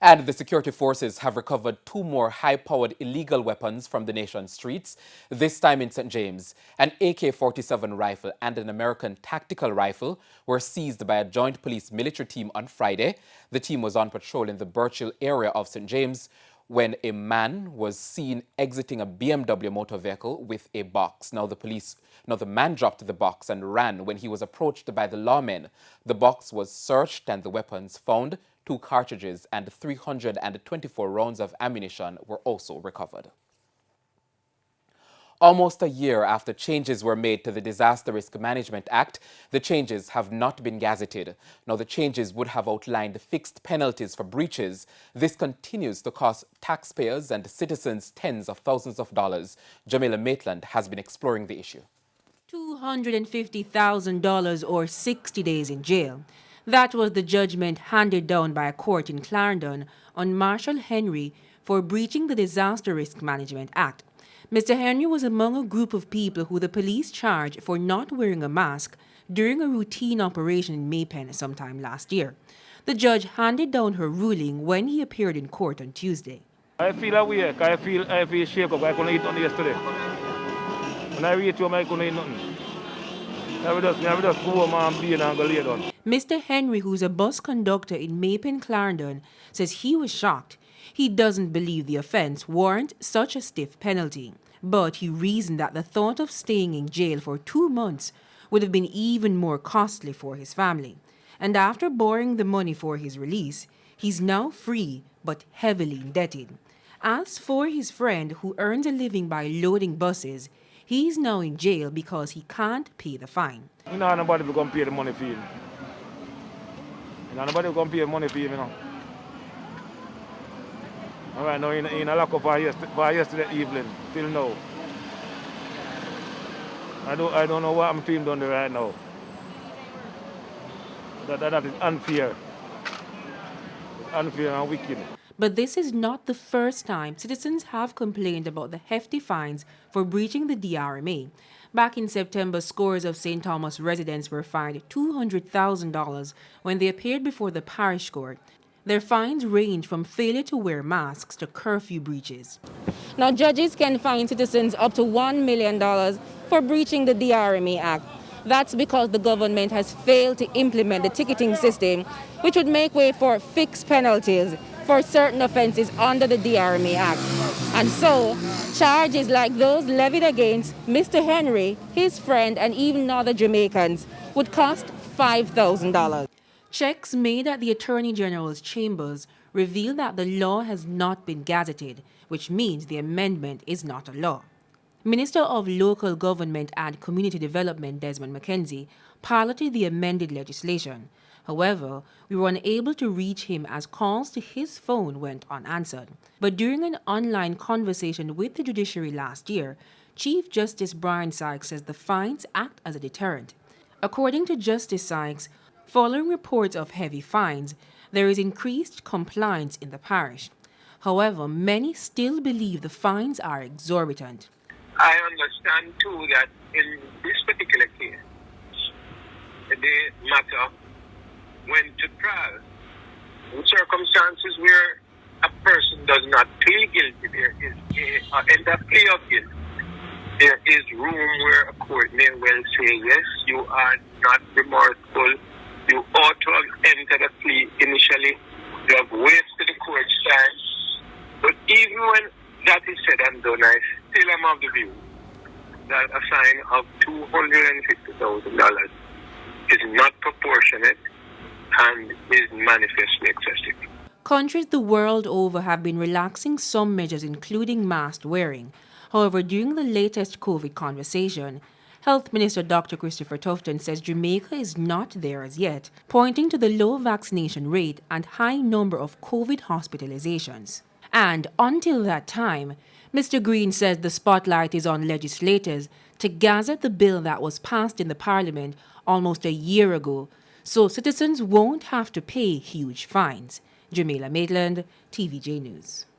And the security forces have recovered two more high-powered illegal weapons from the nation's streets, this time in St. James. An AK-47 rifle and an American tactical rifle were seized by a joint police-military team on Friday. The team was on patrol in the Birchill area of St. James when a man was seen exiting a BMW motor vehicle with a box. Now the man dropped the box and ran when he was approached by the lawmen. The box was searched and the weapons found. 2 cartridges and 324 rounds of ammunition were also recovered. Almost a year after changes were made to the Disaster Risk Management Act, the changes have not been gazetted. Now, the changes would have outlined fixed penalties for breaches. This continues to cost taxpayers and citizens tens of thousands of dollars. Jamaica Maitland has been exploring the issue. $250,000 or 60 days in jail. That was the judgment handed down by a court in Clarendon on Marshall Henry for breaching the Disaster Risk Management Act. Mr. Henry was among a group of people who the police charged for not wearing a mask during a routine operation in Maypen sometime last year. The judge handed down her ruling when he appeared in court on Tuesday. I feel awake, I feel shaken up. I couldn't eat nothing yesterday. When I reach home, I couldn't eat nothing. I just go home and be and go lay down. Mr. Henry, who's a bus conductor in Maypen, Clarendon, says he was shocked. He doesn't believe the offense warrants such a stiff penalty, but he reasoned that the thought of staying in jail for 2 months would have been even more costly for his family. And after borrowing the money for his release, he's now free but heavily indebted. As for his friend who earns a living by loading buses, he's now in jail because he can't pay the fine. You know, nobody will come pay the money for him. Nobody will come pay the money for him, you know. All right, now in a lock up for yesterday evening till now. I don't know what I'm feeling down there right now. That is unfair. Unfair and wicked. But this is not the first time citizens have complained about the hefty fines for breaching the DRMA. Back in September, scores of St. Thomas residents were fined $200,000 when they appeared before the parish court. Their fines range from failure to wear masks to curfew breaches. Now, judges can fine citizens up to $1 million for breaching the DRMA Act. That's because the government has failed to implement the ticketing system, which would make way for fixed penalties for certain offenses under the DRMA Act. And so, charges like those levied against Mr. Henry, his friend, and even other Jamaicans would cost $5,000. Checks made at the Attorney General's chambers reveal that the law has not been gazetted, which means the amendment is not a law. Minister of Local Government and Community Development Desmond McKenzie piloted the amended legislation. However, we were unable to reach him as calls to his phone went unanswered. But during an online conversation with the judiciary last year, Chief Justice Brian Sykes says the fines act as a deterrent. According to Justice Sykes, following reports of heavy fines, there is increased compliance in the parish. However, many still believe the fines are exorbitant. I understand too that in this particular case, the matter went to trial. In circumstances where a person does not plead guilty, there is in that plea of guilt, there is room where a court may well say, yes, you are not remorseful. You ought to have entered a plea initially. You have wasted the court's time. But even when that is said and done, I still am of the view that a fine of $250,000 is not proportionate and is manifestly excessive. Countries the world over have been relaxing some measures, including mask wearing. However, during the latest COVID conversation, Health Minister Dr. Christopher Tufton says Jamaica is not there as yet, pointing to the low vaccination rate and high number of COVID hospitalizations. And until that time, Mr. Green says the spotlight is on legislators to gazette the bill that was passed in the Parliament almost a year ago, so citizens won't have to pay huge fines. Jamaica Maitland, TVJ News.